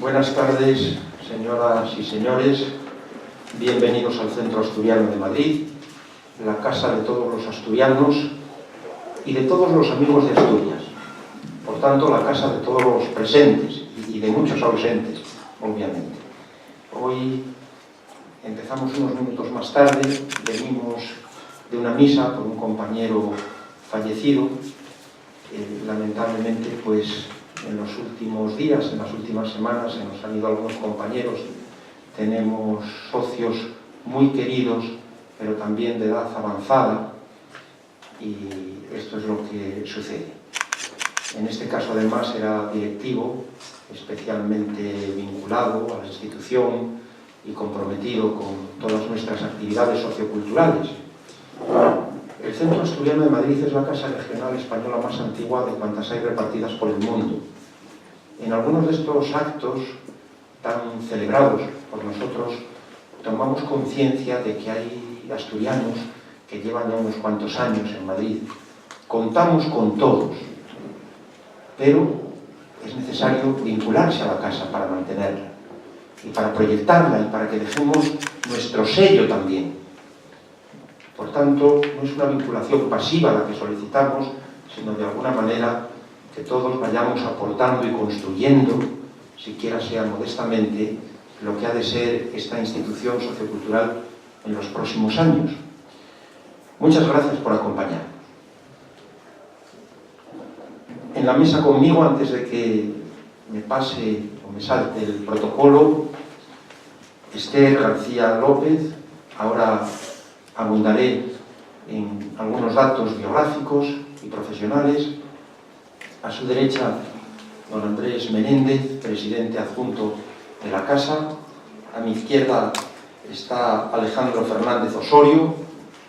Buenas tardes, señoras y señores. Bienvenidos al Centro Asturiano de Madrid, la casa de todos los asturianos y de todos los amigos de Asturias. Por tanto, la casa de todos los presentes y de muchos ausentes, obviamente. Hoy empezamos unos minutos más tarde, venimos de una misa por un compañero fallecido. Lamentablemente, pues en los últimos días, en las últimas semanas, se nos han ido algunos compañeros. Tenemos socios muy queridos, pero también de edad avanzada, y esto es lo que sucede. En este caso, además, era directivo, especialmente vinculado a la institución y comprometido con todas nuestras actividades socioculturales. El Centro Asturiano de Madrid es la casa regional española más antigua de cuantas hay repartidas por el mundo. En algunos de estos actos tan celebrados por nosotros, tomamos conciencia de que hay asturianos que llevan ya unos cuantos años en Madrid. Contamos con todos, pero es necesario vincularse a la casa para mantenerla y para proyectarla y para que dejemos nuestro sello también. Por tanto, no es una vinculación pasiva la que solicitamos, sino de alguna manera que todos vayamos aportando y construyendo, siquiera sea modestamente, lo que ha de ser esta institución sociocultural en los próximos años. Muchas gracias por acompañarnos. En la mesa conmigo, antes de que me pase o me salte el protocolo, Esther García López. Ahora abundaré en algunos datos biográficos y profesionales. A su derecha, don Andrés Menéndez, presidente adjunto de la Casa. A mi izquierda está Alejandro Fernández Osorio,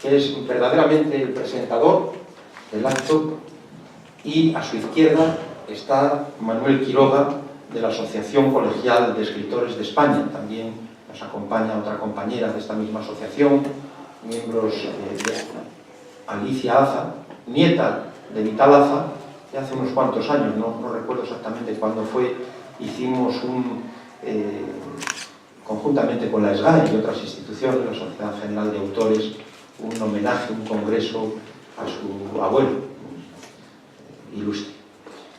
que es verdaderamente el presentador del acto. Y a su izquierda está Manuel Quiroga, de la Asociación Colegial de Escritores de España. También nos acompaña otra compañera de esta misma asociación, miembros de Alicia Aza, nieta de Vital Aza, de hace unos cuantos años, no recuerdo exactamente cuándo fue, hicimos conjuntamente con la SGAE y otras instituciones, la Sociedad General de Autores, un homenaje, un congreso a su abuelo ilustre.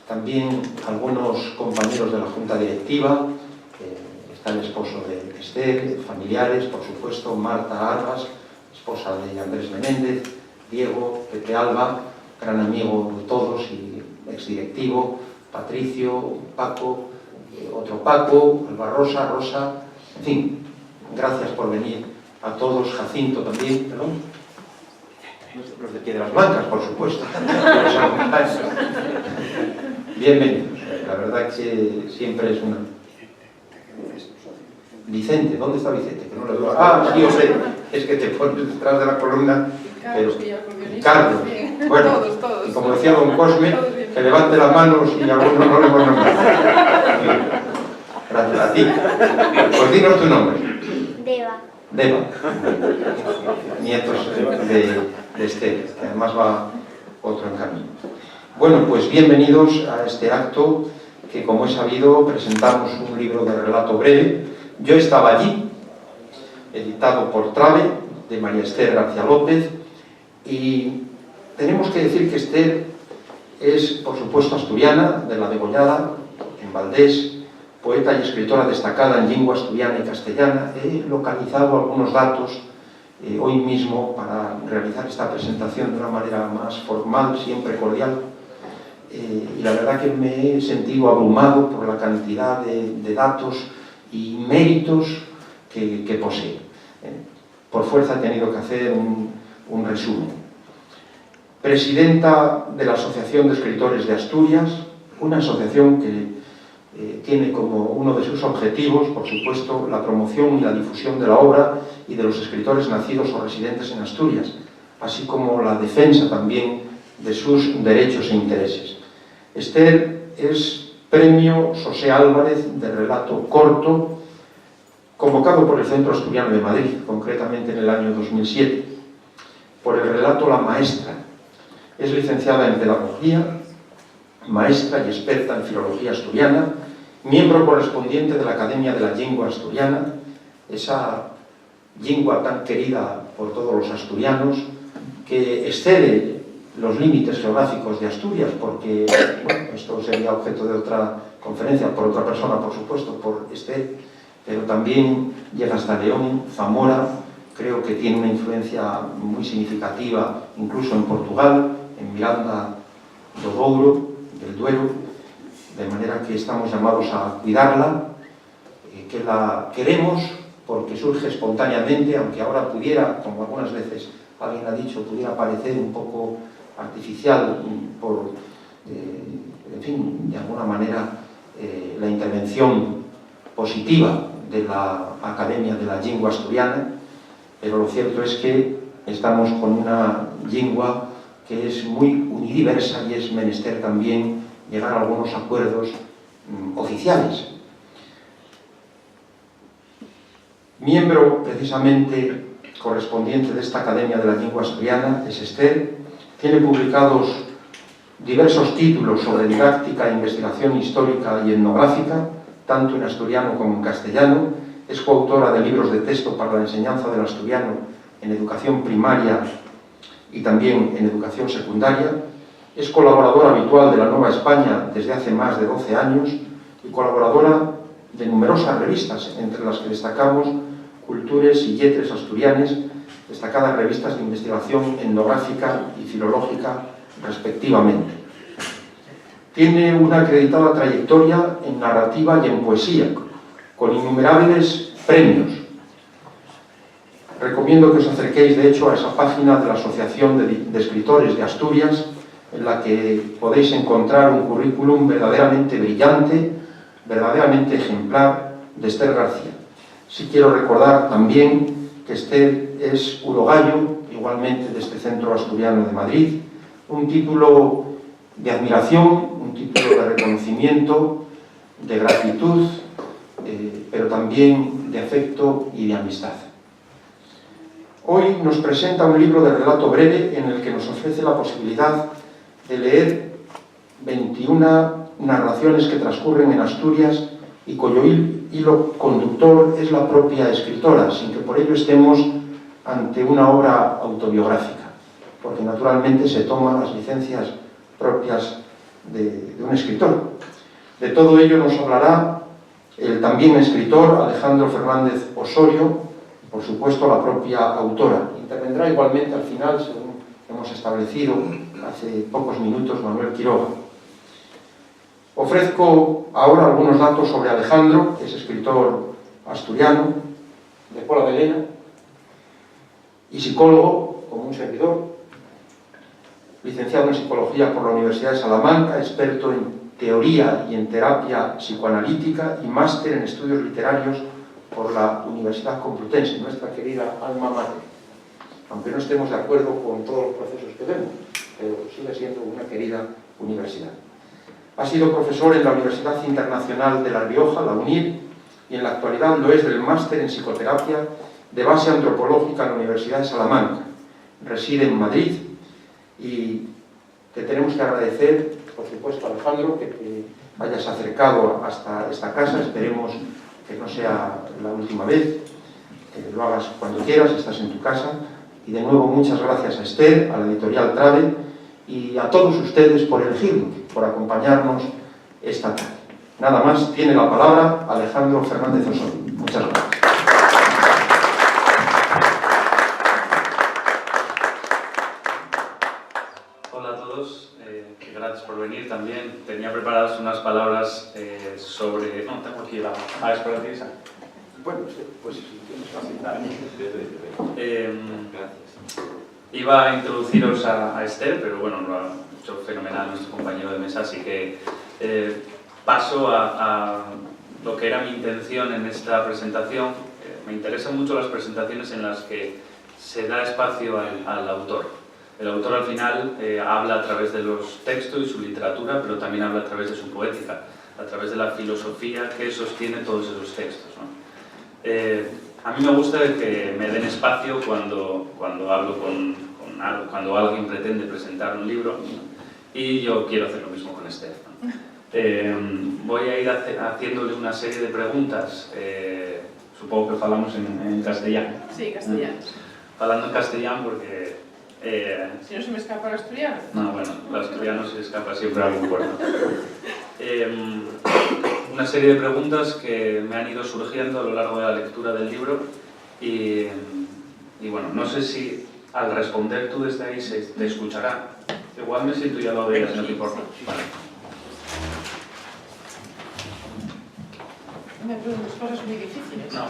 También algunos compañeros de la Junta Directiva, está el esposo de Esther, familiares, por supuesto, Marta Arbas, esposa de Andrés Menéndez, Diego, Pepe Alba, gran amigo de todos y exdirectivo, Patricio, Paco, otro Paco, Alba Rosa, en fin, gracias por venir a todos. Jacinto también, perdón, los de Piedras Blancas, por supuesto, bienvenidos. La verdad que siempre es una... Vicente, ¿dónde está Vicente? Que no lo veo. Ah, sí, hombre, es que te pones detrás de la columna. Pero Carlos, bueno, todos. Y como decía don Cosme, que levante las manos y algunos no le hemos nombrado. Gracias a ti. Pues dinos tu nombre. Deva. Nietos de Esther, que además va otro en camino. Bueno, pues bienvenidos a este acto que, como he sabido, presentamos un libro de relato breve. Yo estaba allí, editado por Trave, de María Esther García López, y tenemos que decir que Esther es, por supuesto, asturiana, de la Degollada, en Valdés, poeta y escritora destacada en lengua asturiana y castellana. He localizado algunos datos hoy mismo para realizar esta presentación de una manera más formal, siempre cordial, y la verdad que me he sentido abrumado por la cantidad de datos y méritos que posee. Por fuerza he tenido que hacer un resumen. Presidenta de la Asociación de Escritores de Asturias, una asociación que tiene como uno de sus objetivos, por supuesto, la promoción y la difusión de la obra y de los escritores nacidos o residentes en Asturias, así como la defensa también de sus derechos e intereses. Esther es Premio José Álvarez de relato corto, convocado por el Centro Asturiano de Madrid, concretamente en el año 2007, por el relato La Maestra. Es licenciada en Pedagogía, maestra y experta en Filología Asturiana, miembro correspondiente de la Academia de la Lengua Asturiana, esa lengua tan querida por todos los asturianos, que excede los límites geográficos de Asturias, porque, bueno, esto sería objeto de otra conferencia, por otra persona, por supuesto, por Esther, pero también llega hasta León, Zamora, creo que tiene una influencia muy significativa, incluso en Portugal, en Miranda do Douro, del Duero, de manera que estamos llamados a cuidarla, que la queremos porque surge espontáneamente, aunque ahora pudiera, como algunas veces alguien ha dicho, pudiera parecer un poco artificial por, en fin, de alguna manera, la intervención positiva de la Academia de la Lengua Asturiana, pero lo cierto es que estamos con una lengua que es muy unidiversa y es menester también llegar a algunos acuerdos oficiales. Miembro precisamente correspondiente de esta Academia de la Lengua Asturiana es Esther, tiene publicados diversos títulos sobre didáctica e investigación histórica y etnográfica, tanto en asturiano como en castellano, es coautora de libros de texto para la enseñanza del asturiano en educación primaria y también en educación secundaria, es colaboradora habitual de La Nueva España desde hace más de 12 años y colaboradora de numerosas revistas, entre las que destacamos Cultures y Lletres Asturianes, destacadas revistas de investigación etnográfica y filológica respectivamente. Tiene una acreditada trayectoria en narrativa y en poesía, con innumerables premios. Recomiendo que os acerquéis, de hecho, a esa página de la Asociación de Escritores de Asturias, en la que podéis encontrar un currículum verdaderamente brillante, verdaderamente ejemplar de Esther García. Sí quiero recordar también que Esther es urogallo, igualmente de este Centro Asturiano de Madrid, un título de admiración, un título de reconocimiento, de gratitud, pero también de afecto y de amistad. Hoy nos presenta un libro de relato breve en el que nos ofrece la posibilidad de leer 21 narraciones que transcurren en Asturias y cuyo hilo conductor es la propia escritora, sin que por ello estemos ante una obra autobiográfica, porque naturalmente se toman las licencias propias de un escritor. De todo ello nos hablará el también escritor Alejandro Fernández Osorio, por supuesto la propia autora. Intervendrá igualmente al final, según hemos establecido hace pocos minutos, Manuel Quiroga. Ofrezco ahora algunos datos sobre Alejandro, que es escritor asturiano, de Pola de Lena, y psicólogo, como un servidor, licenciado en Psicología por la Universidad de Salamanca, experto en teoría y en terapia psicoanalítica y máster en estudios literarios por la Universidad Complutense, nuestra querida alma mater. Aunque no estemos de acuerdo con todos los procesos que vemos, pero sigue siendo una querida universidad. Ha sido profesor en la Universidad Internacional de La Rioja, la UNIR, y en la actualidad lo es del máster en psicoterapia de base antropológica en la Universidad de Salamanca. Reside en Madrid y te tenemos que agradecer, por supuesto, Alejandro, que te hayas acercado hasta esta casa. Esperemos que no sea la última vez, que lo hagas cuando quieras, estás en tu casa. Y de nuevo muchas gracias a Esther, a la editorial Trave y a todos ustedes por elegirnos, por acompañarnos esta tarde. Nada más, tiene la palabra Alejandro Fernández Osorio. Muchas gracias. Hola a todos, gracias por venir también. Tenía preparadas unas palabras sobre... No, tengo aquí la... Ah, es para ti, Isa. Bueno, pues tienes fácil. Iba a introduciros a Esther, pero bueno, lo ha hecho fenomenal nuestro compañero de mesa, así que paso a lo que era mi intención en esta presentación. Me interesan mucho las presentaciones en las que se da espacio al autor. El autor al final habla a través de los textos y su literatura, pero también habla a través de su poética, a través de la filosofía que sostiene todos esos textos, ¿no? A mí me gusta que me den espacio cuando hablo cuando alguien pretende presentar un libro, y yo quiero hacer lo mismo con Esther, ¿no? Voy a ir haciéndole una serie de preguntas, supongo que hablamos en castellano. Sí, castellano. Hablando en castellano porque... si no se me escapa el asturiano. No, bueno, el asturiano se escapa siempre a algún puerto. Una serie de preguntas que me han ido surgiendo a lo largo de la lectura del libro y bueno, no sé si al responder tú desde ahí se te escuchará. Igual me siento ya lo de ellas, no te importa. Vale. Me preguntas cosas muy difíciles. No.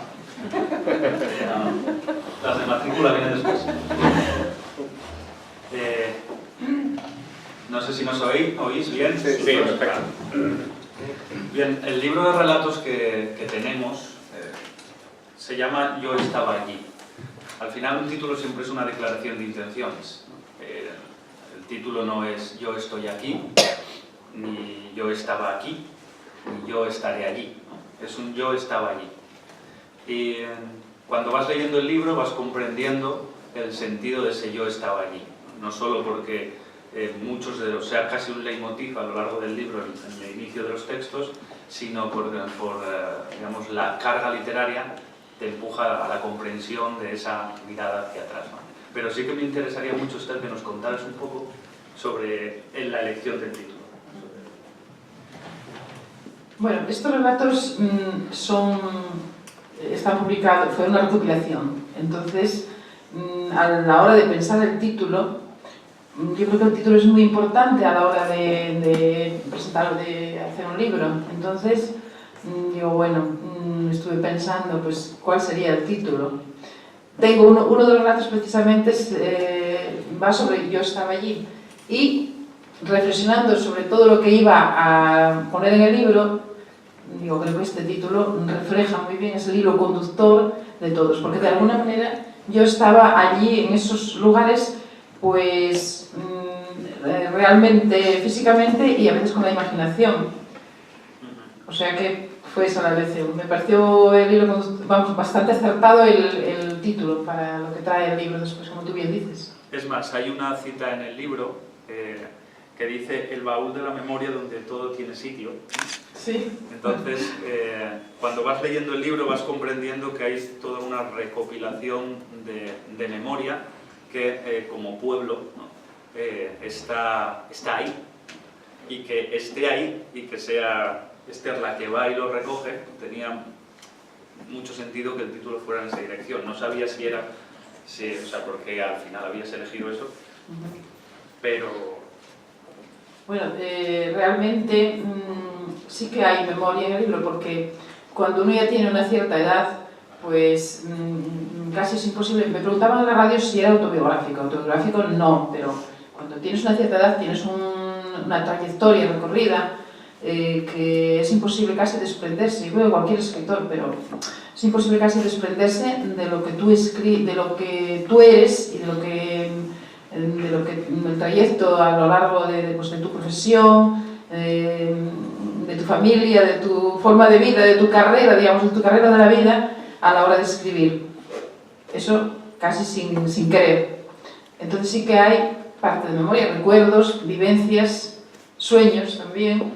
Las de matrícula vienen después. No sé si nos oís bien. Sí, perfecto. Bien, el libro de relatos que tenemos se llama Yo estaba allí. Al final un título siempre es una declaración de intenciones, ¿no? El título no es Yo estoy aquí, ni Yo estaba aquí, ni Yo estaré allí, ¿no? Es un Yo estaba allí. Y cuando vas leyendo el libro vas comprendiendo el sentido de ese Yo estaba allí, no solo porque sea casi un leitmotiv a lo largo del libro en el inicio de los textos, sino por digamos, la carga literaria te empuja a la comprensión de esa mirada hacia atrás, ¿no? Pero sí que me interesaría mucho, Esther, que nos contaras un poco sobre la elección del título. Bueno, estos relatos están publicados, fue una recopilación. Entonces, a la hora de pensar el título, yo creo que el título es muy importante a la hora de presentar, de hacer un libro. Entonces, digo, bueno, estuve pensando, pues, ¿cuál sería el título? Tengo uno de los relatos precisamente va sobre Yo estaba allí. Y reflexionando sobre todo lo que iba a poner en el libro, digo, creo que este título refleja muy bien, es el hilo conductor de todos, porque de alguna manera yo estaba allí en esos lugares, pues realmente físicamente y a veces con la imaginación. O sea que fue esa la elección. Me pareció el hilo conductor, vamos, bastante acertado el título para lo que trae el libro después, como tú bien dices. Es más, hay una cita en el libro que dice el baúl de la memoria donde todo tiene sitio. Sí. Entonces, cuando vas leyendo el libro vas comprendiendo que hay toda una recopilación de memoria que como pueblo, ¿no? está ahí, y que esté ahí y que sea Esther la que va y lo recoge, tenía mucho sentido que el título fuera en esa dirección. No sabía si era, o sea, por qué al final habías elegido eso, pero... Bueno, realmente sí que hay memoria en el libro, porque cuando uno ya tiene una cierta edad, pues casi es imposible. Me preguntaban en la radio si era autobiográfico. Autobiográfico no, pero cuando tienes una cierta edad tienes una trayectoria recorrida que es imposible casi desprenderse, y bueno, cualquier escritor, pero es imposible casi desprenderse de lo que tú de lo que tú eres y de lo que el trayecto a lo largo de tu profesión, de tu familia, de tu forma de vida, de tu carrera, digamos, de tu carrera de la vida a la hora de escribir. Eso casi sin querer. Entonces sí que hay parte de memoria, recuerdos, vivencias, sueños también.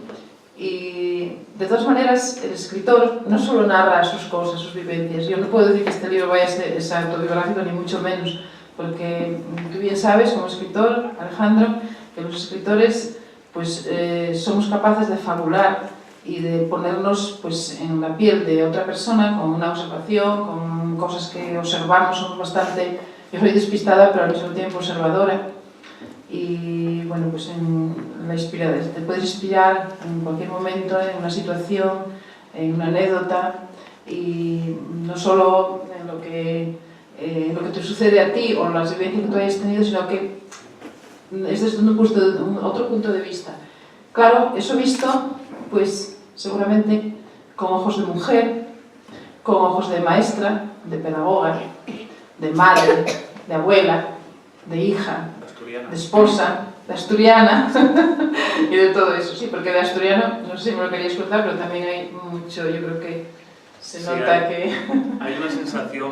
Y de todas maneras el escritor no solo narra sus cosas, sus vivencias. Yo no puedo decir que este libro vaya a ser autobiográfico, ni mucho menos, porque tú bien sabes, como escritor, Alejandro, que los escritores pues, somos capaces de fabular y de ponernos pues, en la piel de otra persona con una observación, con cosas que observamos, somos bastante... Yo soy despistada, pero al mismo tiempo observadora. Y bueno, pues te puedes inspirar en cualquier momento, en una situación, en una anécdota, y no solo en lo que te sucede a ti o las vivencias que tú hayas tenido, sino que es desde otro punto de vista. Claro, eso visto, pues seguramente con ojos de mujer, con ojos de maestra, de pedagoga, de madre, de abuela, de hija, asturiana. de esposa, de asturiana y de todo eso, sí, porque de asturiano, no sé si me lo querías contar, pero también hay mucho, yo creo que se nota que... Hay una sensación,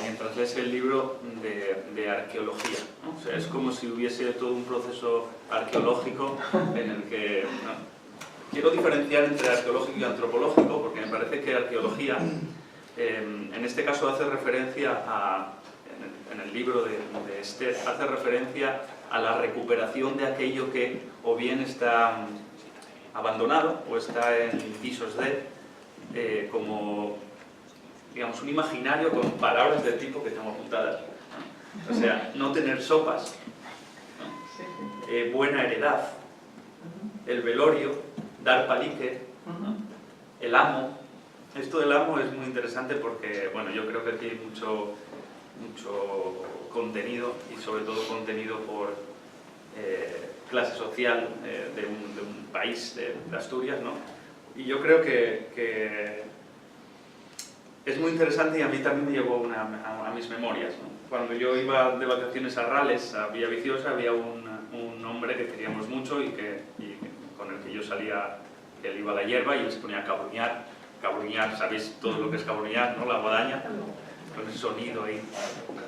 mientras lees el libro, de arqueología, ¿no? O sea, es como si hubiese todo un proceso arqueológico en el que... ¿no? Quiero diferenciar entre arqueológico y antropológico, porque me parece que arqueología, en este caso hace referencia a... En el libro de Esther, hace referencia a la recuperación de aquello que o bien está abandonado o está en pisos de, como, digamos, un imaginario con palabras del tipo que tengo apuntadas, ¿no? O sea, no tener sopas, ¿no? Buena heredad, el velorio, dar palique, el amo. Esto del amo es muy interesante porque, bueno, yo creo que aquí hay mucho contenido y sobre todo contenido por clase social de un país de Asturias, ¿no? Y yo creo que es muy interesante y a mí también me llevó a mis memorias, ¿no? Cuando yo iba de vacaciones a Rales, a Villaviciosa, había un hombre que queríamos mucho y con el que yo salía, él iba a la hierba y él se ponía a cabruñar, ¿sabéis todo lo que es cabruñar, ¿no? La guadaña, con el sonido ahí.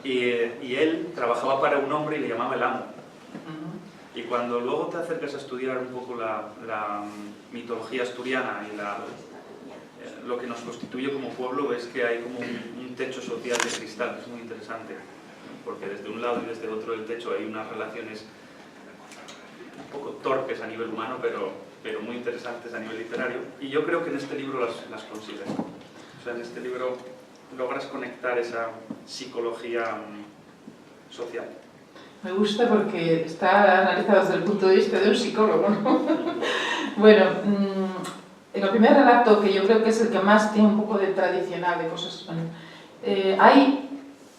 Y él trabajaba para un hombre y le llamaba el amo. Y cuando luego te acercas a estudiar un poco la mitología asturiana y lo que nos constituye como pueblo, ves que hay como un techo social de cristal, que es muy interesante, porque desde un lado y desde otro del techo hay unas relaciones un poco torpes a nivel humano, pero muy interesantes a nivel literario, y yo creo que en este libro las consigues. O sea, en este libro logras conectar esa psicología social. Me gusta porque está analizado desde el punto de vista de un psicólogo, ¿no? Bueno, el primer relato, que yo creo que es el que más tiene un poco de tradicional, de cosas... hay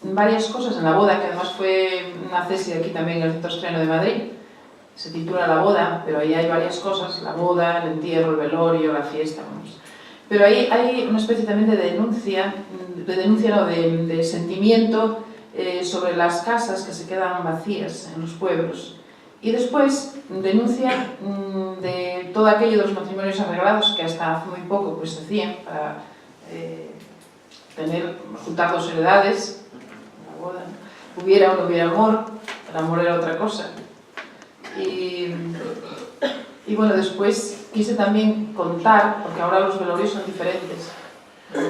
varias cosas en la boda, que además fue una tesis aquí también en el Centro Asturiano de Madrid, se titula La boda, pero ahí hay varias cosas, la boda, el entierro, el velorio, la fiesta, vamos. Pero ahí hay una especie también de denuncia no, de sentimiento sobre las casas que se quedan vacías en los pueblos. Y después denuncia de todo aquello de los matrimonios arreglados, que hasta hace muy poco pues, se hacían para juntar dos heredades, la boda. Hubiera o no hubiera amor, el amor era otra cosa. Y bueno, después quise también contar, porque ahora los velorios son diferentes,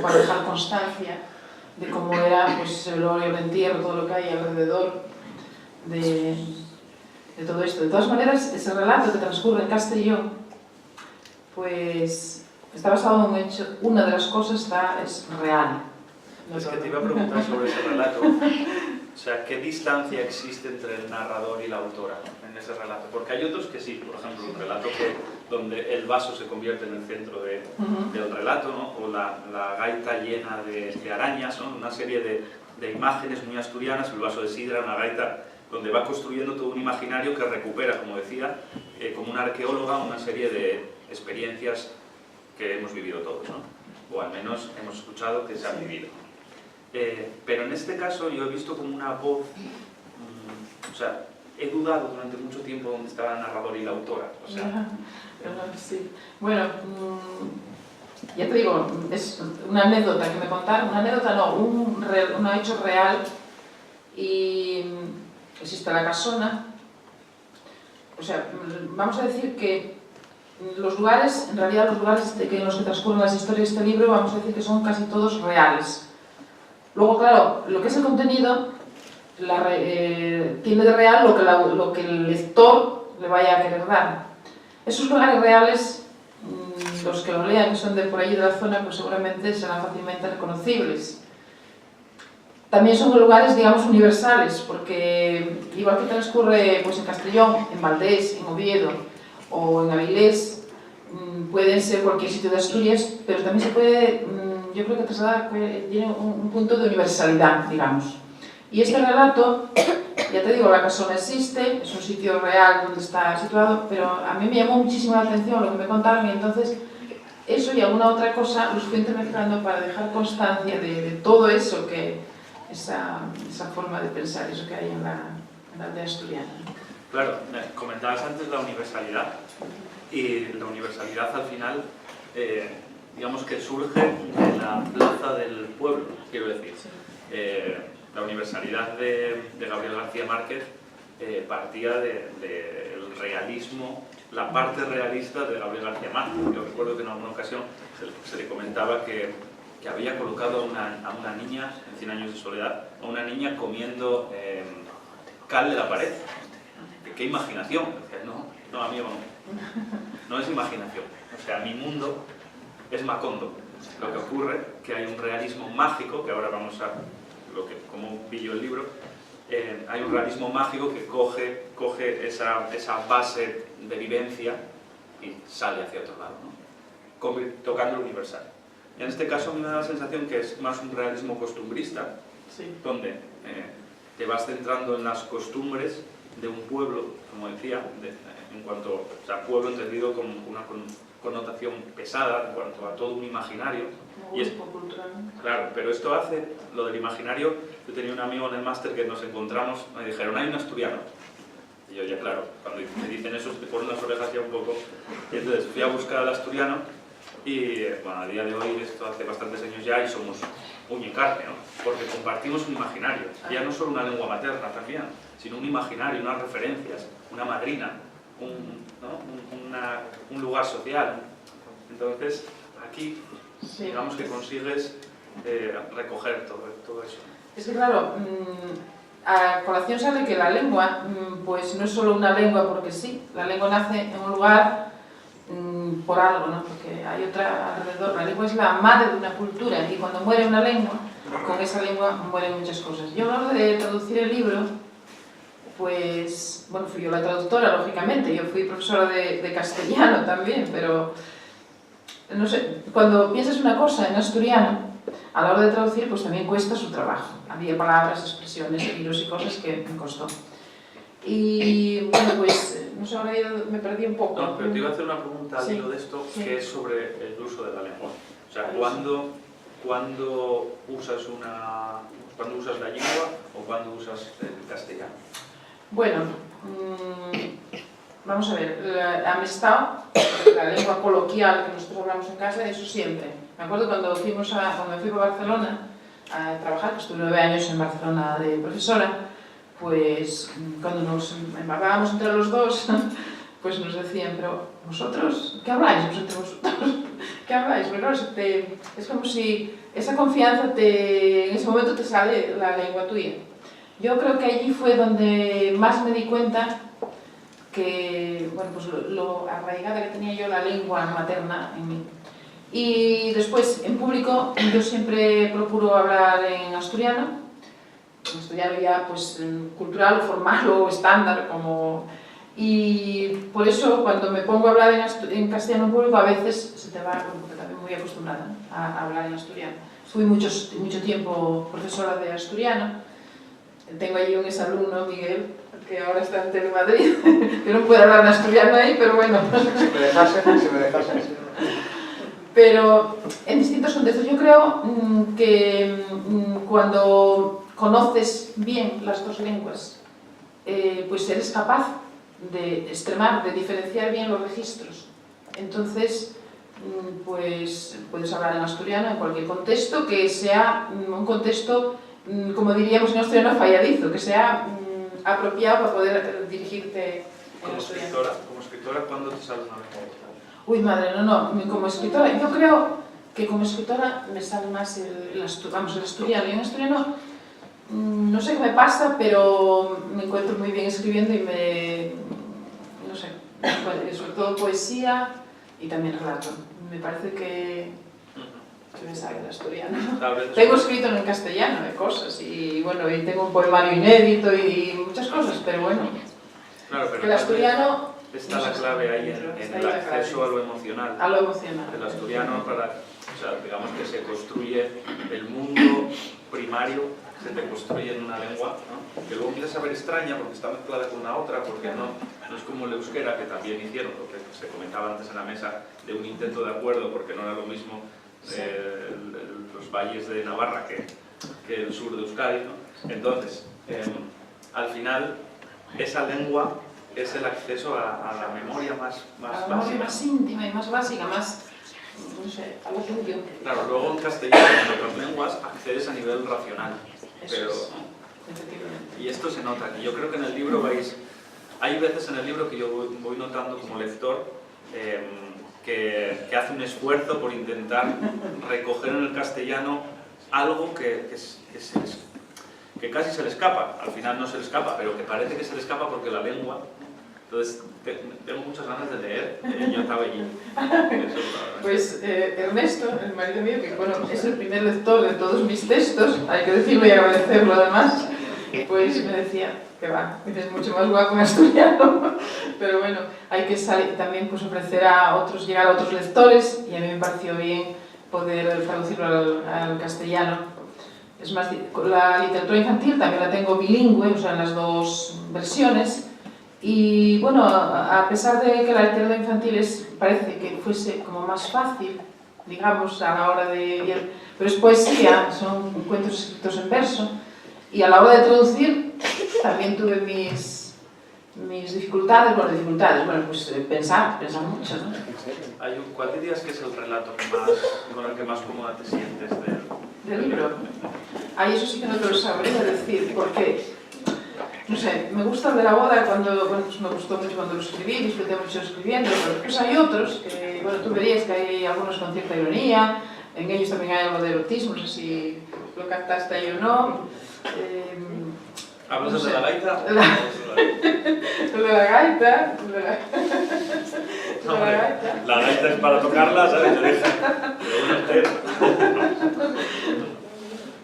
para dejar constancia de cómo era pues, el velorio, el entierro, todo lo que hay alrededor de todo esto. De todas maneras, ese relato que transcurre en Castellón, pues está basado en un hecho, una de las cosas es real. No es que te iba a preguntar sobre ese relato. O sea, ¿qué distancia existe entre el narrador y la autora en ese relato? Porque hay otros que sí, por ejemplo, un relato donde el vaso se convierte en el centro del relato, ¿no? O la gaita llena de arañas, ¿no? Una serie de imágenes muy asturianas, el vaso de sidra, una gaita, donde va construyendo todo un imaginario que recupera, como decía, como una arqueóloga, una serie de experiencias que hemos vivido todos, ¿no? O al menos hemos escuchado que se han vivido. Pero en este caso yo he visto como una voz, o sea, he dudado durante mucho tiempo dónde estaba el narrador y la autora. O sea, sí. Bueno, ya te digo, es una anécdota que me contaron, una anécdota no, un hecho real, y existe la casona. O sea, vamos a decir que los lugares, en realidad los lugares en los que transcurren las historias de este libro, vamos a decir que son casi todos reales. Luego, claro, lo que es el contenido tiene de real lo que el lector le vaya a querer dar. Esos lugares reales, los que lo lean, que son de por allí de la zona, pues seguramente serán fácilmente reconocibles. También son lugares, digamos, universales, porque igual que transcurre pues, en Castellón, en Valdés, en Oviedo o en Avilés, pueden ser cualquier sitio de Asturias, pero también se puede... yo creo que trasladar tiene un punto de universalidad, digamos. Y este relato, ya te digo, la casona existe, es un sitio real donde está situado, pero a mí me llamó muchísimo la atención lo que me contaron y entonces eso y alguna otra cosa los fui intermezclando para dejar constancia de todo eso, esa forma de pensar, eso que hay en la aldea asturiana. Claro, comentabas antes la universalidad, y la universalidad al final, digamos que surge de la plaza del pueblo, quiero decir. La universalidad de Gabriel García Márquez partía del realismo, la parte realista de Gabriel García Márquez. Yo recuerdo que en alguna ocasión se le comentaba que había colocado a una niña, en 100 años de soledad, a una niña comiendo cal de la pared. ¿Qué imaginación? Decía, no, amigo, no es imaginación. O sea, mi mundo es Macondo. Lo que ocurre es que hay un realismo mágico, que ahora vamos a como vi yo el libro, hay un realismo mágico que coge esa base de vivencia y sale hacia otro lado, ¿no? Tocando lo universal. Y en este caso a mí me da la sensación que es más un realismo costumbrista, Sí. donde te vas centrando en las costumbres de un pueblo, como decía, en cuanto, o sea, pueblo entendido como una connotación pesada en cuanto a todo un imaginario. Como grupo cultural. Claro, pero esto hace, lo del imaginario, yo tenía un amigo en el máster que nos encontramos, me dijeron, hay un asturiano. Y yo ya, claro, cuando me dicen eso, te ponen las orejas ya un poco. Y entonces fui a buscar al asturiano y, bueno, a día de hoy, esto hace bastantes años ya, y somos uña y carne, ¿no? Porque compartimos un imaginario, ya no solo una lengua materna también, sino un imaginario, unas referencias, una madrina, un lugar social. Entonces, aquí, Sí. digamos que consigues recoger todo eso. Es que claro, a colación sale que la lengua pues no es solo una lengua porque sí, la lengua nace en un lugar por algo, ¿no? Porque hay otra alrededor. La lengua es la madre de una cultura y cuando muere una lengua, con esa lengua mueren muchas cosas. Yo a la hora de traducir el libro, pues, bueno, fui yo la traductora, lógicamente, yo fui profesora de castellano también, pero no sé, cuando piensas una cosa en asturiano, a la hora de traducir, pues también cuesta su trabajo. Había palabras, expresiones, giros y cosas que me costó. Y bueno, pues, no sé, ahora me perdí un poco. No, pero te iba a hacer una pregunta al Sí, hilo de esto, sí. que es sobre el uso de la lengua. O sea, El ¿cuándo usas la lengua o cuándo usas el castellano? Bueno, vamos a ver, la amistad, la lengua coloquial que nosotros hablamos en casa, eso siempre. Me acuerdo cuando me fui a Barcelona a trabajar, que estuve 9 años en Barcelona de profesora, pues cuando nos embargábamos entre los dos, pues nos decían, pero vosotros, ¿qué habláis vosotros? ¿Qué habláis? Porque claro, es como si esa confianza en ese momento te sale la lengua tuya. Yo creo que allí fue donde más me di cuenta que, bueno, pues lo arraigada que tenía yo la lengua materna en mí. Y después, en público, yo siempre procuro hablar en asturiano ya pues cultural o formal o estándar, como... Y por eso, cuando me pongo a hablar en castellano en público, a veces se te va, porque también muy acostumbrada a hablar en asturiano. Fui mucho tiempo profesora de asturiano. Tengo allí un exalumno, Miguel, que ahora está en Telemadrid, que no puede hablar en asturiano ahí, pero bueno. Si me dejasen. Pero en distintos contextos. Yo creo que cuando conoces bien las dos lenguas, pues eres capaz de extremar, de diferenciar bien los registros. Entonces, pues puedes hablar en asturiano en cualquier contexto que sea un contexto, como diríamos en asturiano, falladizo, que sea apropiado para poder dirigirte en asturiano. Como escritora, ¿cuándo te sale una lengua? Uy, madre, no, como escritora, yo creo que como escritora me sale más el asturiano. Y en asturiano, no sé qué me pasa, pero me encuentro muy bien escribiendo y no sé, sobre todo poesía y también relato. Me parece que me sale el asturiano. Tengo escrito en castellano cosas y bueno, y tengo un poemario inédito y muchas cosas, pero bueno, claro, pero que el asturiano... Está la clave ahí en el acceso a lo emocional. A lo emocional. El asturiano, digamos que se construye el mundo primario, se te construye en una lengua, ¿no? Que luego empiezas a ver extraña porque está mezclada con una otra, porque no es como el euskera, que también hicieron, lo que se comentaba antes en la mesa, de un intento de acuerdo, porque no era lo mismo los valles de Navarra que el sur de Euskadi, ¿no? Entonces, al final, esa lengua es el acceso a la memoria más a la memoria básica. más íntima y más básica, más, no sé, algo tuyo. Claro, luego en castellano, en otras lenguas, accedes a nivel racional. Eso Pero, es, efectivamente. y esto se nota. Y yo creo que en el libro hay veces en el libro que yo voy notando como lector que hace un esfuerzo por intentar recoger en el castellano algo que casi se le escapa. Al final no se le escapa, pero que parece que se le escapa porque la lengua... Entonces, tengo muchas ganas de leer. Yo estaba allí. Pues Ernesto, el marido mío, que bueno, es el primer lector de todos mis textos, hay que decirlo y agradecerlo además, pues me decía que va, es mucho más guapo en asturiano, pero bueno, hay que salir, también pues ofrecer a otros, llegar a otros lectores, y a mí me pareció bien poder traducirlo al castellano. Es más, la literatura infantil también la tengo bilingüe, o sea, en las dos versiones. Y bueno, a pesar de que la literatura infantil parece que fuese como más fácil, digamos, a la hora de... Pero es poesía, son cuentos escritos en verso, y a la hora de traducir también tuve mis dificultades, bueno, pues pensar mucho, ¿no? ¿Cuál dirías que es el relato con el que más cómoda te sientes del libro? Ay, eso sí que no te lo sabría decir, porque... No sé, me gusta el de la boda pues me gustó mucho cuando lo escribí, disfruté mucho escribiendo, pero después hay otros que, bueno, tú verías que hay algunos con cierta ironía, en ellos también hay algo de erotismo, no sé si lo captaste ahí o no. ¿Hablas no sé. de la gaita? Lo de la gaita, La gaita es para tocarla, ¿sabes? Yo dije,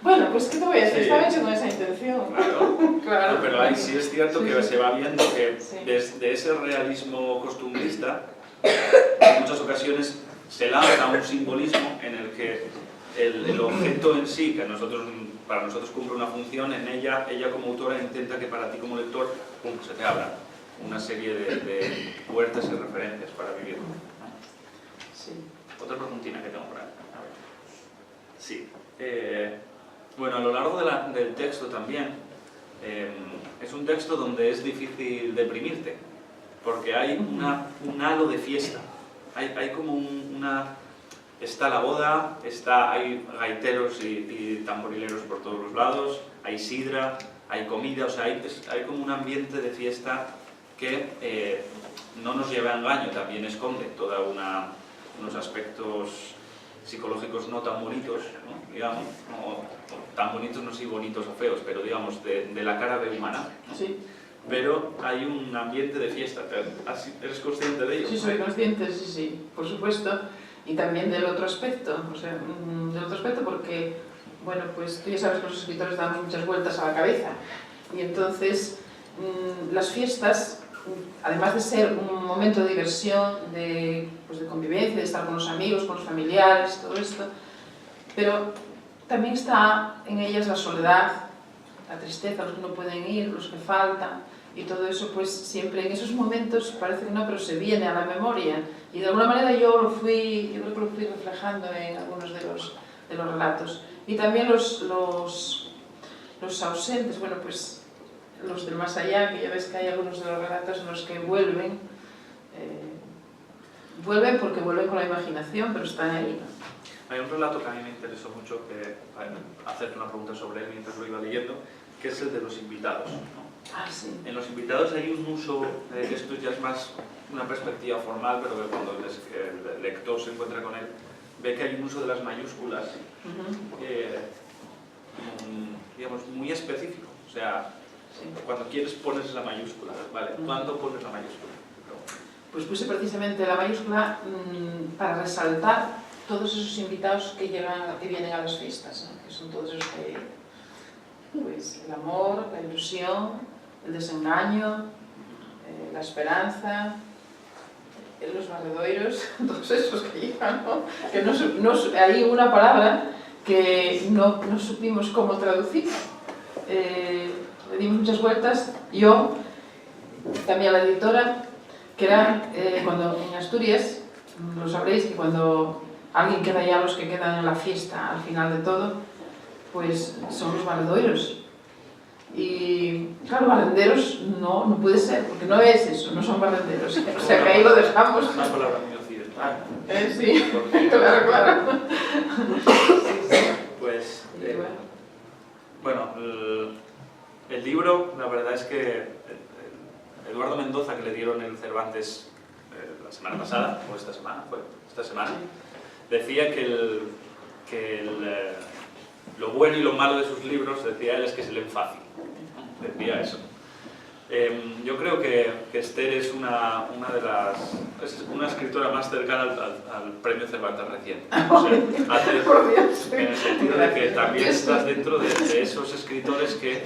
bueno, pues ¿qué te voy a decir? Sí. Estaba hecho con esa intención. Claro. No, pero ahí sí es cierto que se va viendo que Sí. desde ese realismo costumbrista, en muchas ocasiones se lanza un simbolismo en el que el objeto en sí, que para nosotros cumple una función, en ella como autora intenta que para ti como lector se te abra una serie de puertas y referencias para vivir. Sí. Otra preguntina que tengo por ahí. A ver. Sí. Bueno, a lo largo del texto también, es un texto donde es difícil deprimirte, porque hay un halo de fiesta. Hay como está la boda, hay gaiteros y tamborileros por todos los lados, hay sidra, hay comida, o sea, hay como un ambiente de fiesta que no nos lleva a engaño, también esconde toda unos aspectos psicológicos no tan bonitos, ¿no? Digamos, tan bonitos, no sé si bonitos o feos, pero digamos, de la cara B humana. Sí. Pero hay un ambiente de fiesta. ¿Eres consciente de ello? Sí, soy consciente, sí, por supuesto. Y también del otro aspecto, o sea, del otro aspecto porque, bueno, pues tú ya sabes que los escritores damos muchas vueltas a la cabeza. Y entonces, las fiestas, además de ser un momento de diversión, de convivencia, de estar con los amigos, con los familiares, todo esto, pero también está en ellas la soledad, la tristeza, los que no pueden ir, los que faltan, y todo eso, pues siempre en esos momentos, parece que no, pero se viene a la memoria, y de alguna manera yo creo que lo fui reflejando en algunos de los relatos. Y también los ausentes, bueno, pues los del más allá, que ya ves que hay algunos de los relatos en los que vuelven porque vuelven con la imaginación, pero están ahí, ¿no? Hay un relato que a mí me interesó mucho, hacerte una pregunta sobre él mientras lo iba leyendo, que es el de los invitados, ¿no? Ah, sí. En los invitados hay un uso, esto ya es más una perspectiva formal, pero que cuando el lector se encuentra con él, ve que hay un uso de las mayúsculas, digamos, muy específico. O sea, cuando quieres pones la mayúscula, ¿vale? ¿Cuándo pones la mayúscula? Pues puse precisamente la mayúscula para resaltar todos esos invitados que vienen a las fiestas, ¿no? Que son todos esos que, pues, el amor, la ilusión, el desengaño, la esperanza, los barredoiros, todos esos que llegan, ¿no? Que hay una palabra que no supimos cómo traducir. Le dimos muchas vueltas, yo, también a la editora, que era cuando en Asturias, lo sabréis, que cuando alguien queda ya, los que quedan en la fiesta al final de todo, pues son los barredoiros. Y claro, barrenderos no puede ser, porque no es eso, no son barrenderos. O sea que ahí lo dejamos. Una palabra muy occidental. Sí, claro. Pues, bueno, el libro, la verdad es que Eduardo Mendoza, que le dieron el Cervantes la semana pasada, o esta semana, decía que lo bueno y lo malo de sus libros, decía él, es que se leen fácil. Decía eso. Yo creo que Esther es una escritora más cercana al premio Cervantes reciente. O sea, en el sentido de que también estás dentro de esos escritores que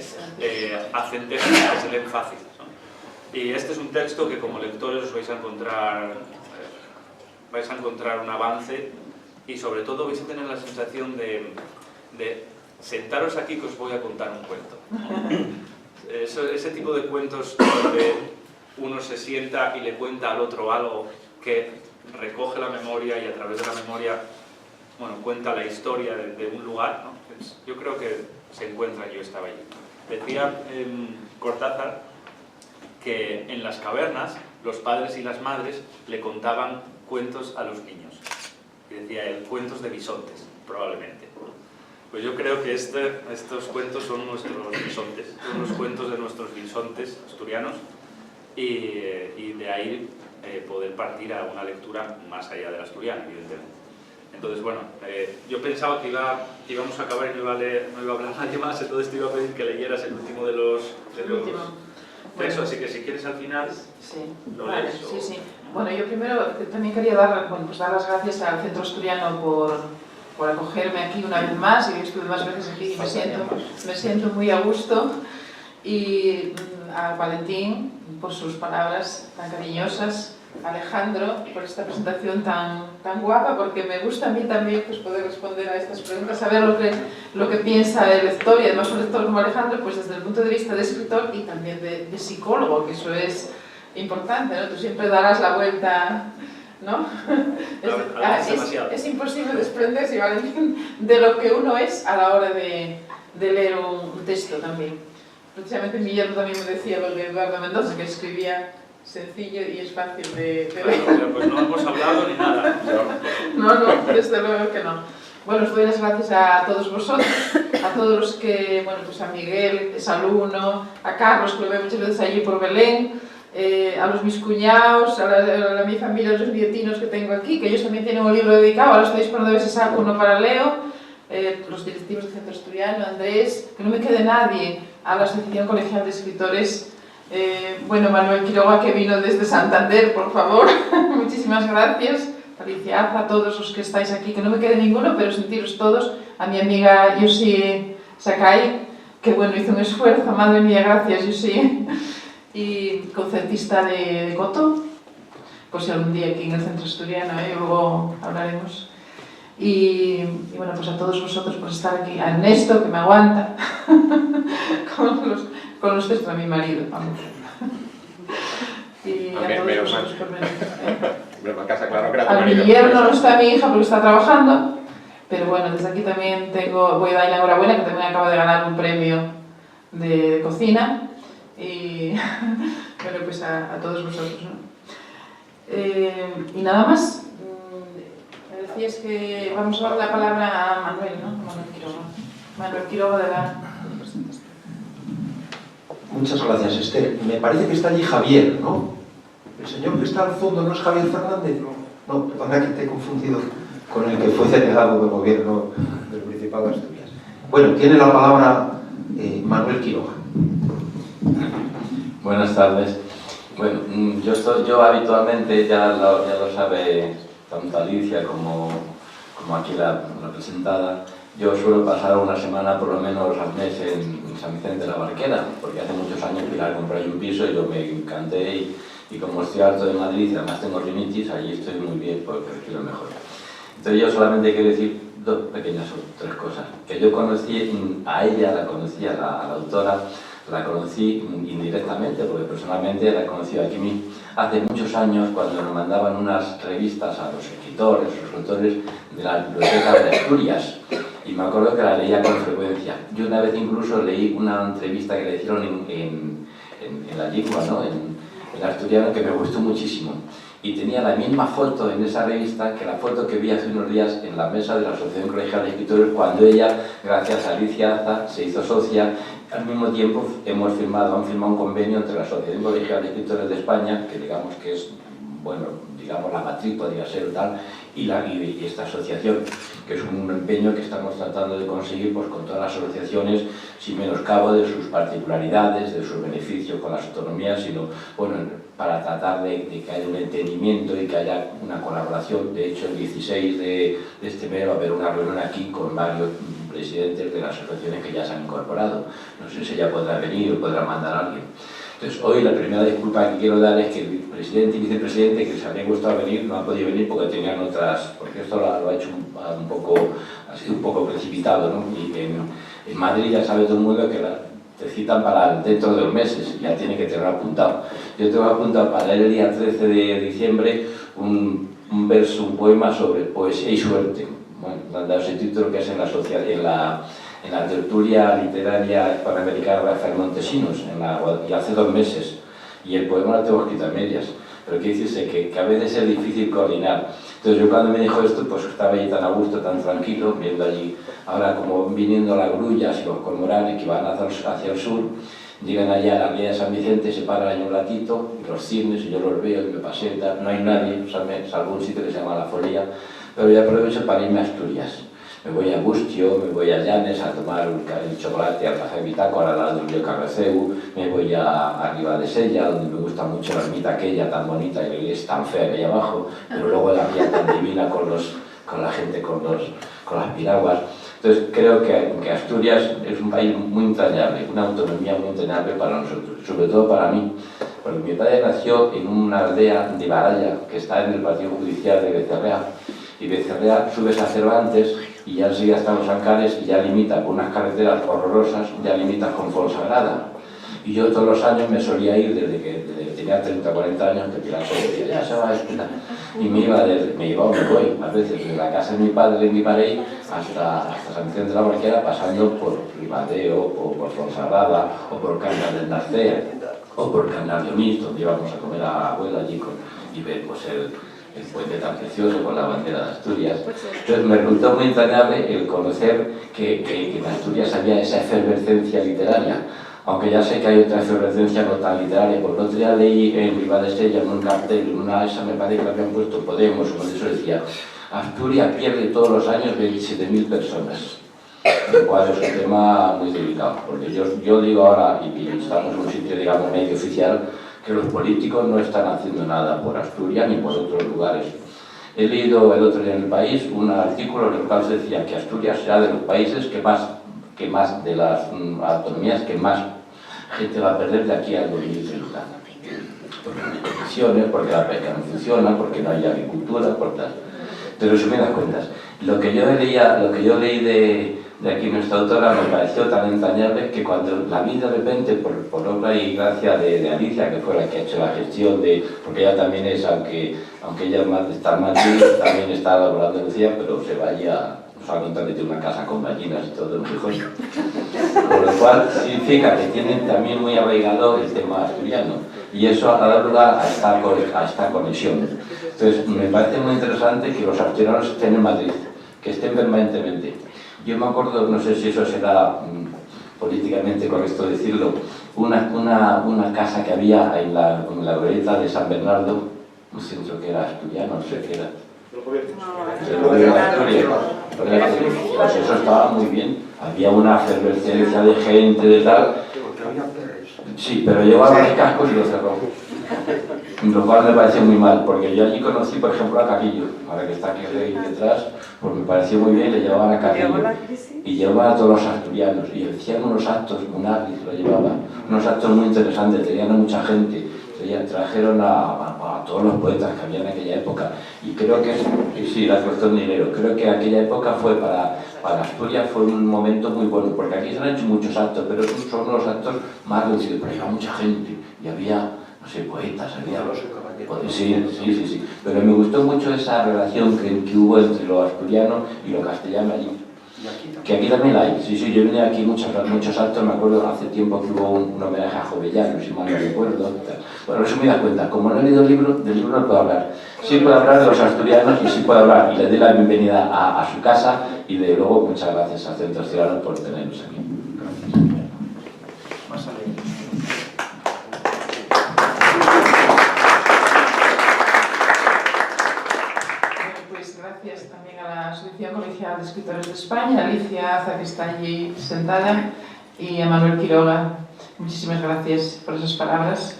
hacen textos que se leen fácil, ¿no? Y este es un texto que como lectores os vais a encontrar un avance y sobre todo vais a tener la sensación de sentaros aquí que os voy a contar un cuento. Ese tipo de cuentos donde uno se sienta y le cuenta al otro algo que recoge la memoria y a través de la memoria, bueno, cuenta la historia de un lugar, ¿no? Pues yo creo que se encuentra, yo estaba allí. Decía Cortázar que en las cavernas los padres y las madres le contaban cuentos a los niños. Y decía él, cuentos de bisontes, probablemente. Pues yo creo que estos cuentos son nuestros bisontes, son los cuentos de nuestros bisontes asturianos y de ahí poder partir a una lectura más allá del asturiano, evidentemente. Entonces, bueno, yo pensaba que íbamos a acabar y no iba a hablar nadie más, entonces te iba a pedir que leyeras el último de los textos, así que si quieres al final lo lees. Sí. Bueno, yo primero también quería dar las gracias al Centro Asturiano por acogerme aquí una vez más, y yo estuve más veces aquí y me siento muy a gusto, y a Valentín por sus palabras tan cariñosas, a Alejandro por esta presentación tan guapa, porque me gusta a mí también pues, poder responder a estas preguntas, saber lo que piensa el lector, y además un lector como Alejandro, pues desde el punto de vista de escritor y también de psicólogo, que eso es importante, ¿no? Tú siempre darás la vuelta, ¿no? Es imposible desprenderse, Valentín, de lo que uno es a la hora de leer un texto también. Precisamente mi yerno también me decía lo de Eduardo Mendoza, que escribía sencillo y es fácil de leer. Bueno, pues no hemos hablado ni nada. No, desde luego que no. Bueno, os doy las gracias a todos vosotros, a todos los que, bueno, pues a Miguel, que es alumno, a Carlos, que lo veo muchas veces allí por Belén, a mis cuñados, a mi familia, a los nietinos que tengo aquí, que ellos también tienen un libro dedicado, ahora estoy esperando a ver si saco uno para Leo, los directivos del Centro Asturiano, Andrés, que no me quede nadie, a la Asociación Colegial de Escritores, bueno, Manuel Quiroga, que vino desde Santander, por favor, muchísimas gracias, Alicia, a todos los que estáis aquí, que no me quede ninguno, pero sentiros todos, a mi amiga Yosi Sakai, que bueno, hizo un esfuerzo, madre mía, gracias Yosi, y concertista de Coto, por si algún día aquí en el Centro Asturiano, luego hablaremos. Y bueno, pues a todos vosotros por estar aquí, a Ernesto, que me aguanta, con los textos, a mi marido, vamos. Y a todos vosotros por venir. A mi yerno no está mi hija porque está trabajando, pero bueno, desde aquí también voy a dar la enhorabuena, que también acaba de ganar un premio de cocina. Y bueno, pues a todos vosotros, ¿no? Y nada más. Me decías que vamos a dar la palabra a Manuel, ¿no? Manuel Quiroga de la presentación. Muchas gracias, Esther. Me parece que está allí Javier, ¿no? El señor que está al fondo no es Javier Fernández. No, perdona que te he confundido con el que fue delegado de gobierno del Principado de Asturias. Bueno, tiene la palabra Manuel Quiroga. Buenas tardes. Bueno, yo habitualmente, ya lo sabe tanto Alicia como aquí la presentada, yo suelo pasar una semana por lo menos al mes en San Vicente de la Barquera, porque hace muchos años Pilar compró ahí un piso y yo me encanté y como estoy harto de Madrid y además tengo rinitis, allí estoy muy bien porque respiro mejor. Entonces yo solamente quiero decir dos pequeñas o tres cosas. Que yo conocí a ella, la conocí a la autora, la conocí indirectamente, porque personalmente la conocí aquí hace muchos años cuando nos mandaban unas revistas a los escritores, los autores de la Biblioteca de Asturias. y me acuerdo que la leía con frecuencia. Yo una vez incluso leí una entrevista que le hicieron en la lengua, ¿no? en asturiano, que me gustó muchísimo. Y tenía la misma foto en esa revista que la foto que vi hace unos días en la mesa de la Asociación Colegial de Escritores, cuando ella, gracias a Alicia Aza, se hizo socia. Al mismo tiempo han firmado un convenio entre la Asociación Colegial de Escritores de España, que digamos que es, bueno, digamos la matriz podría ser tal, y esta asociación, que es un empeño que estamos tratando de conseguir pues, con todas las asociaciones, sin menoscabo de sus particularidades, de sus beneficios con las autonomías, sino bueno, para tratar de que haya un entendimiento y que haya una colaboración. De hecho, el 16 de este mes va a haber una reunión aquí con varios presidentes de las asociaciones que ya se han incorporado. No sé si ella podrá venir o podrá mandar a alguien. Entonces, hoy la primera disculpa que quiero dar es que el presidente y vicepresidente, que les habría gustado venir, no han podido venir porque tenían otras... Porque esto lo ha hecho ha sido un poco precipitado, ¿no? Y en Madrid ya sabe todo el mundo que te citan para dentro de 2 meses, ya tiene que tener apuntado. Yo tengo apuntado para leer el día 13 de diciembre un verso, un poema sobre poesía y suerte. Bueno, me han dado ese título que es en la tertulia literaria panamericana de Rafael Montesinos, y hace 2 meses, y el poema lo tengo escrito a medias, pero quiere decirse que a veces es difícil coordinar. Entonces yo cuando me dijo esto, pues estaba allí tan a gusto, tan tranquilo, viendo allí, ahora como viniendo las grullas y los cormoranes que van hacia el sur, llegan allá a la ría de San Vicente, se paran ahí un ratito, y los cisnes, y yo los veo y me paseo, no hay nadie, salvo un sitio que se llama La Folía, pero ya aprovecho para irme a Asturias. Me voy a Bustio, me voy a Llanes a tomar el chocolate al café Bitácora al lado del río Carreceu, me voy arriba de Sella, donde me gusta mucho la ermita aquella tan bonita y es tan fea que hay abajo, pero luego la ría tan divina con la gente, con las piraguas. Entonces creo que Asturias es un país muy entrañable, una autonomía muy entrañable para nosotros, sobre todo para mí, porque mi padre nació en una aldea de Baralla, que está en el partido judicial de Becerrea, y Becerrea subes a Cervantes y ya sigue hasta Los Ancares y ya limita con unas carreteras horrorosas, ya limita con Fonsagrada. Y yo todos los años me solía ir desde que tenía 30 o 40 años, que Pilato decía, ya se va a esperar. Y me iba o me voy, a veces desde la casa de mi padre en Guimarães hasta San Vicente de la Barquera, pasando por Ribadeo, o por Fonsagrada, o por Cangas del Narcea, o por Cangas de Onís, donde íbamos a comer a la abuela allí y ver pues, el puente tan precioso con la bandera de Asturias. Entonces me resultó muy entrañable el conocer que en Asturias había esa efervescencia literaria, aunque ya sé que hay otra efervescencia no tan literaria. Por el otro día leí en Ribadestella en un cartel, en una esa me parece que habían puesto Podemos, donde eso decía Asturias pierde todos los años 27.000 personas, lo cual es un tema muy delicado, porque yo digo ahora, y estamos en un sitio digamos medio oficial, que los políticos no están haciendo nada por Asturias ni por otros lugares. He leído el otro día en El País un artículo en el cual se decía que Asturias será de los países que más de las autonomías que más gente va a perder de aquí al 2030. Porque no hay condiciones, porque la pesca no funciona, porque no hay agricultura, por tal. De resumidas cuentas, lo que yo leí de aquí nuestra autora me pareció tan entrañable que cuando la vi de repente, por obra y gracia de Alicia, que fue la que ha hecho la gestión porque ella también es, aunque ella está en Madrid, también está laborando en Lucía, pero se vaya, nos ha contado que tiene una casa con gallinas y todo, hijos. Con lo cual significa que tienen también muy arraigado el tema asturiano, y eso ha dado lugar a esta conexión. Entonces me parece muy interesante que los asturianos estén en Madrid, que estén permanentemente. Yo me acuerdo, no sé si eso será políticamente correcto decirlo, una casa que había en la glorieta de San Bernardo, un centro que era asturiano, no sé qué era. El gobierno de Asturias. Pues eso estaba muy bien, había una efervescencia de gente, de tal. Sí, pero llevaba los cascos y lo cerró. Lo cual me pareció muy mal, porque yo allí conocí, por ejemplo, a Carrillo, ahora que está aquí detrás, pues me pareció muy bien, le llevaban a Carrillo y llevaban a todos los asturianos y hacían unos actos, Munarriz lo llevaba, unos actos muy interesantes, tenían a mucha gente, trajeron a todos los poetas que había en aquella época, y creo que sí, la cuestión de dinero, creo que aquella época fue para Asturias fue un momento muy bueno, porque aquí se han hecho muchos actos, pero son los actos más reducidos, pero había mucha gente y había, no sé, poetas, había... Sí, pero me gustó mucho esa relación que hubo entre lo asturiano y lo castellano allí. Que aquí también la hay, sí, yo vine aquí muchos actos, me acuerdo hace tiempo que hubo un homenaje a Jovellano, si mal no recuerdo. Bueno, resumidas cuentas, como no he leído el libro, del libro no puedo hablar. Sí puedo hablar de los asturianos y sí puedo hablar, y le doy la bienvenida a su casa, y de luego muchas gracias al Centro Ciudadano por tenernos aquí. Más alegre. Pues gracias también a la Asociación Colegial de Escritores de España, a Alicia Aza, que está allí sentada, y a Manuel Quiroga. Muchísimas gracias por esas palabras.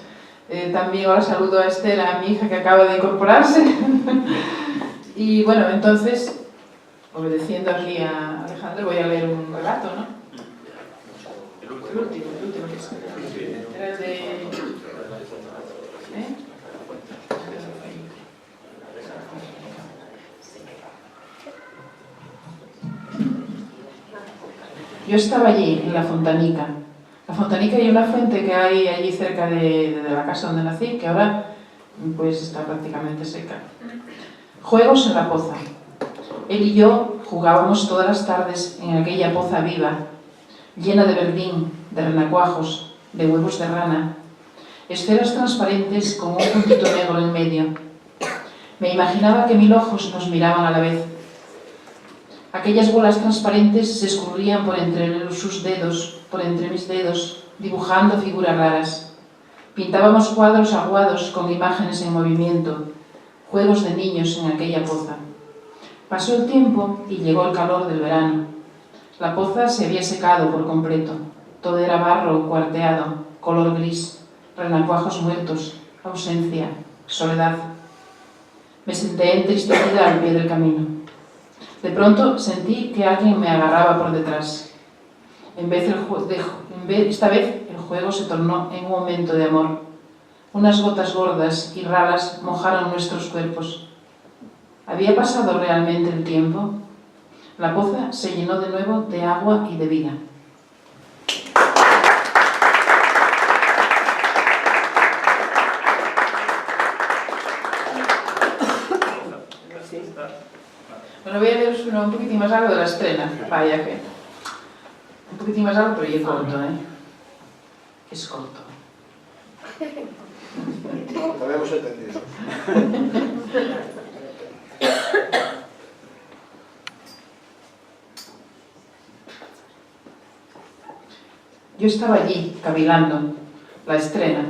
También ahora saludo a Esther, a mi hija que acaba de incorporarse. Y bueno, entonces, obedeciendo aquí a Alejandro, voy a leer un relato, ¿no? El último que escribí. Era el de... Yo estaba allí, en la Fontanica. La Fontanica hay una fuente que hay allí cerca de la casa donde nací, que ahora pues está prácticamente seca. Juegos en la poza. Él y yo jugábamos todas las tardes en aquella poza viva, llena de verdín, de renacuajos, de huevos de rana, esferas transparentes con un puntito negro en medio. Me imaginaba que 1000 ojos nos miraban a la vez. Aquellas bolas transparentes se escurrían por entre sus dedos, por entre mis dedos, dibujando figuras raras. Pintábamos cuadros aguados con imágenes en movimiento, juegos de niños en aquella poza. Pasó el tiempo y llegó el calor del verano. La poza se había secado por completo. Todo era barro cuarteado, color gris, renacuajos muertos, ausencia, soledad. Me senté entristecida al pie del camino. De pronto sentí que alguien me agarraba por detrás. Esta vez el juego se tornó en un momento de amor. Unas gotas gordas y raras mojaron nuestros cuerpos. ¿Había pasado realmente el tiempo? La poza se llenó de nuevo de agua y de vida. Bueno, voy a leeros un poquitín más algo de la estrena. Vaya que... Un poquitín más algo, pero ya es corto, ¿eh? Es corto. Lo habíamos entendido. Yo estaba allí, cavilando, la estrena.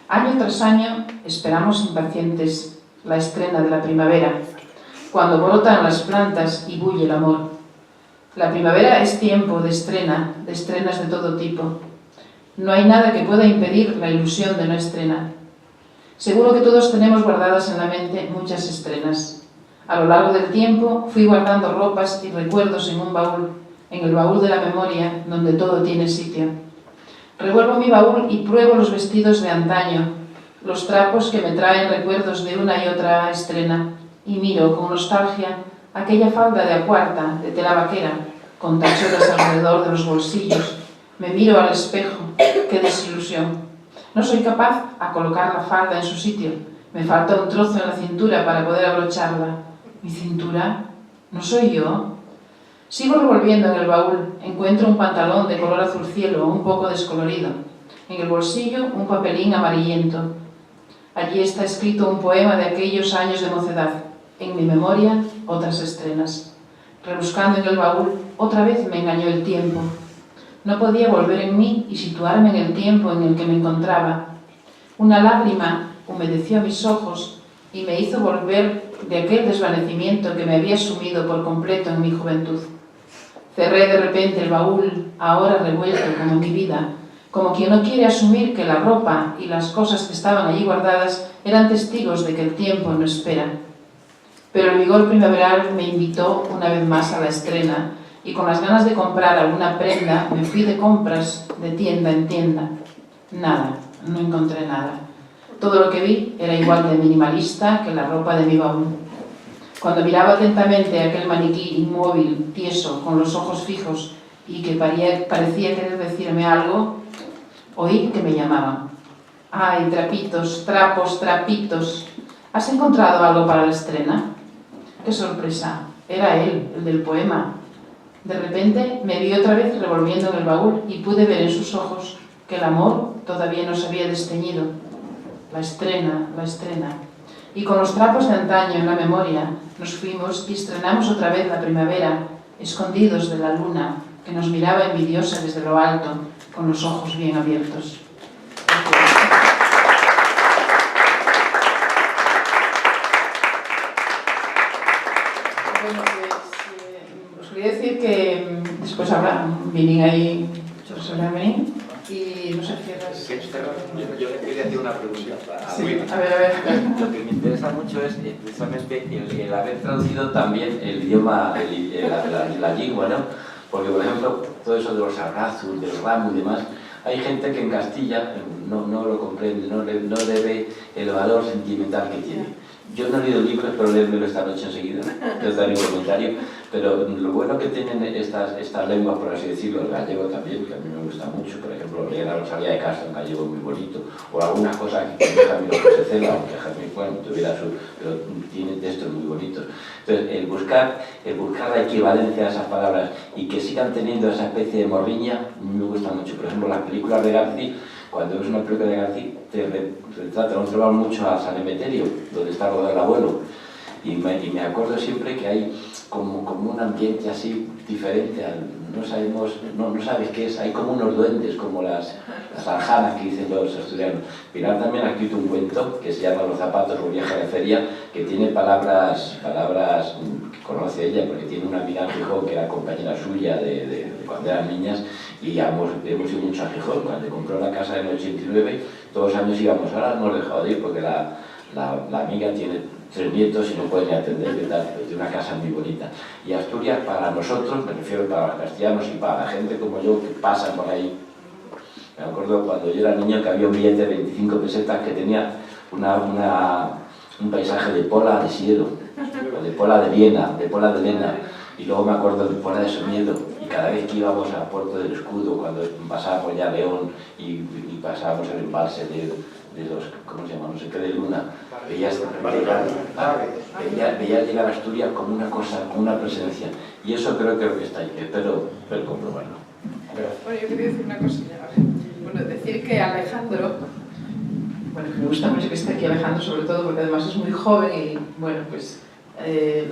Año tras año esperamos impacientes la estrena de la primavera, cuando brotan las plantas y bulle el amor. La primavera es tiempo de estrenas de todo tipo. No hay nada que pueda impedir la ilusión de no estrena. Seguro que todos tenemos guardadas en la mente muchas estrenas. A lo largo del tiempo fui guardando ropas y recuerdos en un baúl, en el baúl de la memoria, donde todo tiene sitio. Revuelvo mi baúl y pruebo los vestidos de antaño, los trapos que me traen recuerdos de una y otra estrena, y miro con nostalgia aquella falda de acuarta, de tela vaquera, con tachuelas alrededor de los bolsillos. Me miro al espejo, qué desilusión. No soy capaz a colocar la falda en su sitio. Me falta un trozo en la cintura para poder abrocharla. ¿Mi cintura? ¿No soy yo? Sigo revolviendo en el baúl. Encuentro un pantalón de color azul cielo, un poco descolorido. En el bolsillo, un papelín amarillento. Allí está escrito un poema de aquellos años de mocedad. En mi memoria, otras estrenas. Rebuscando en el baúl, otra vez me engañó el tiempo. No podía volver en mí y situarme en el tiempo en el que me encontraba. Una lágrima humedeció mis ojos y me hizo volver de aquel desvanecimiento que me había sumido por completo en mi juventud. Cerré de repente el baúl, ahora revuelto como mi vida, como quien no quiere asumir que la ropa y las cosas que estaban allí guardadas eran testigos de que el tiempo no espera. Pero el vigor primaveral me invitó una vez más a la estrena, y con las ganas de comprar alguna prenda me fui de compras de tienda en tienda. Nada, no encontré nada. Todo lo que vi era igual de minimalista que la ropa de mi baúl. Cuando miraba atentamente aquel maniquí inmóvil, tieso, con los ojos fijos y que parecía querer decirme algo, oí que me llamaban. ¡Ay, trapitos, trapos, trapitos! ¿Has encontrado algo para la estrena? ¡Qué sorpresa! Era él, el del poema. De repente me vi otra vez revolviendo en el baúl y pude ver en sus ojos que el amor todavía no se había desteñido. La estrena, la estrena. Y con los trapos de antaño en la memoria nos fuimos y estrenamos otra vez la primavera, escondidos de la luna, que nos miraba envidiosa desde lo alto, con los ojos bien abiertos. Bueno, pues os quería decir que después vienen ahí muchos y no sé, cierras. Yo le quería hacer una pregunta. Sí, a ver. Lo que me interesa mucho es precisamente el haber traducido también el idioma, la lengua, ¿no? Porque, por ejemplo, todo eso de los abrazos, del ramo y demás, hay gente que en Castilla no lo comprende, no le ve el valor sentimental que tiene. Yo no he leído libros, pero léemelo esta noche enseguida, yo daré un comentario, pero lo bueno que tienen estas lenguas, por así decirlo, el gallego también, que a mí me gusta mucho, por ejemplo, leer la Rosalía de Castro en gallego es muy bonito, o algunas cosas que Jaime López se cela, aunque Jaime, bueno, tuviera pero tiene textos muy bonitos. Entonces, el buscar la equivalencia a esas palabras y que sigan teniendo esa especie de morriña, a mí me gusta mucho. Por ejemplo, las películas de García, cuando ves una película de García, te retrata, nos lleva mucho a San Emeterio, donde está rodado el abuelo, y me acuerdo siempre que hay como un ambiente así diferente, no sabes qué es, hay como unos duendes, como las aljanas que dicen los asturianos. Pilar también ha escrito un cuento que se llama Los zapatos o viaje de feria, que tiene palabras que conoce ella, porque tiene una amiga en Gijón que era compañera suya de cuando eran niñas, y hemos ido mucho a Gijón. Cuando compró la casa en el 89, todos los años íbamos, ahora hemos dejado de ir porque la amiga tiene 3 nietos y no puede ni atender, ¿qué tal? Pues de una casa muy bonita. Y Asturias, para nosotros, me refiero para los castellanos y para la gente como yo que pasa por ahí. Me acuerdo cuando yo era niño que había un billete de 25 pesetas que tenía un paisaje de Pola de Siero, o de Pola de Viena, de Pola de Lena, y luego me acuerdo de Pola de Somiedo. Y cada vez que íbamos a Puerto del Escudo, cuando pasábamos ya León y pasábamos el embalse de los, ¿cómo se llama? No sé qué, de Luna, veías llegar a Asturias como una cosa, como una presencia. Y eso creo que está ahí, espero comprobarlo. Bueno, yo quería decir una cosilla. Bueno, decir que Alejandro, bueno, me gusta mucho que esté aquí Alejandro, sobre todo porque además es muy joven y, bueno, pues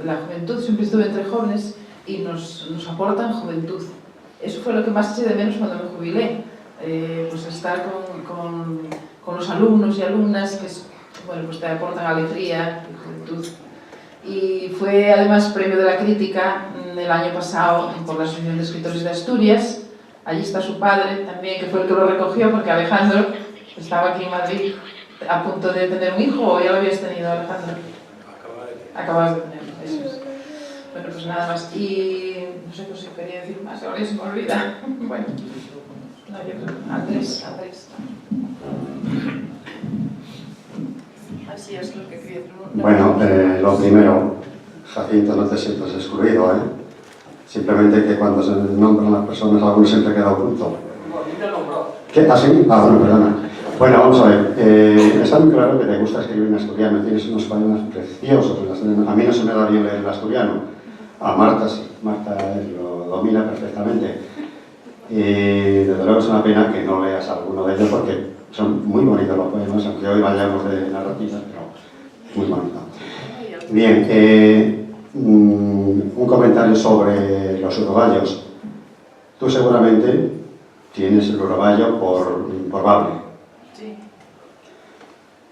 la juventud siempre estuve entre jóvenes y nos aportan juventud. Eso fue lo que más eché de menos cuando me jubilé, pues estar con los alumnos y alumnas que, bueno, pues te aportan alegría y juventud. Y fue además premio de la crítica el año pasado por la Asociación de Escritores de Asturias. Allí está su padre también, que fue el que lo recogió, porque Alejandro estaba aquí en Madrid a punto de tener un hijo, ¿o ya lo habías tenido, Alejandro? Acabas de tener, eso es. Bueno, pues nada más. Y no sé si quería decir más, ahora ya se me olvida. Bueno, no, yo creo que Andrés. Así es lo que quería decir. Bueno, lo primero, Jacinto, no te sientas excluido, ¿eh? Simplemente que cuando se nombran las personas, alguno siempre queda oculto. ¿Qué? ¿Ah, sí? Ah, bueno, perdona. Bueno, vamos a ver. Está muy claro que te gusta escribir en asturiano, tienes unos poemas preciosos en asturiano. A mí no se me da bien leer en asturiano. A Marta sí, Marta lo domina perfectamente. Y desde luego es una pena que no leas alguno de ellos porque son muy bonitos los poemas, aunque hoy vayamos de narrativa, pero muy bonito. Bien, un comentario sobre los urogallos. Tú seguramente tienes el urogallo por Bable. Sí.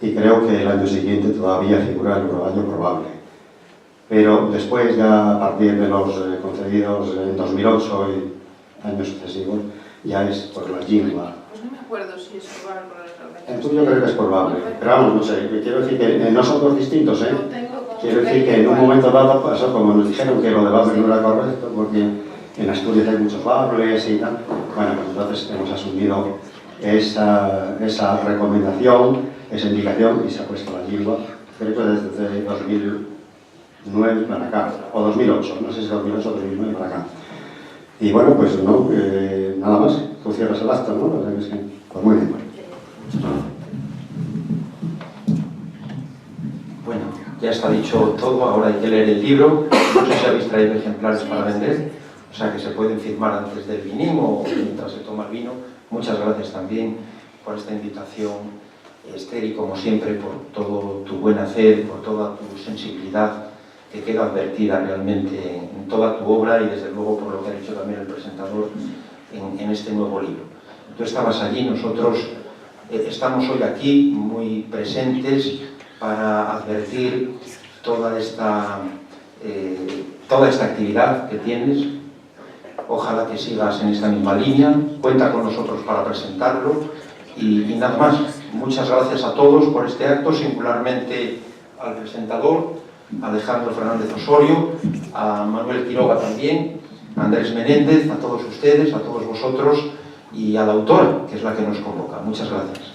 Y creo que el año siguiente todavía figura el urogallo por Bable. Pero después, ya a partir de los concedidos en 2008 y años sucesivos, ya es por la Jingua. Pues no me acuerdo si es probable por el El tuyo creo que es por Bable. Pero vamos, no sé, quiero decir que no son dos distintos, ¿eh? Quiero decir que en un momento dado pasó, como nos dijeron que lo de Bable no era correcto, porque en Asturias hay muchos Bables y tal. Bueno, pues entonces hemos asumido esa recomendación, esa indicación y se ha puesto la Jingua, creo que desde 2009 para acá, o 2008, no sé si 2008 o 2009 para acá. Y bueno, pues no, nada más, tú cierras el acto, ¿no? Pues muy bien. Bueno, ya está dicho todo, ahora hay que leer el libro. No sé si habéis traído ejemplares para vender. o sea que se pueden firmar antes del vinimo o mientras se toma el vino. Muchas gracias también por esta invitación, Esther, y como siempre por todo tu buen hacer, por toda tu sensibilidad que queda advertida realmente en toda tu obra y desde luego por lo que ha dicho también el presentador en este nuevo libro. Tú estabas allí, nosotros estamos hoy aquí muy presentes para advertir toda esta actividad que tienes. Ojalá que sigas en esta misma línea, cuenta con nosotros para presentarlo y nada más. Muchas gracias a todos por este acto, singularmente al presentador, a Alejandro Fernández Osorio, a Manuel Quiroga también, a Andrés Menéndez, a todos ustedes, a todos vosotros y a la autora, que es la que nos convoca. Muchas gracias.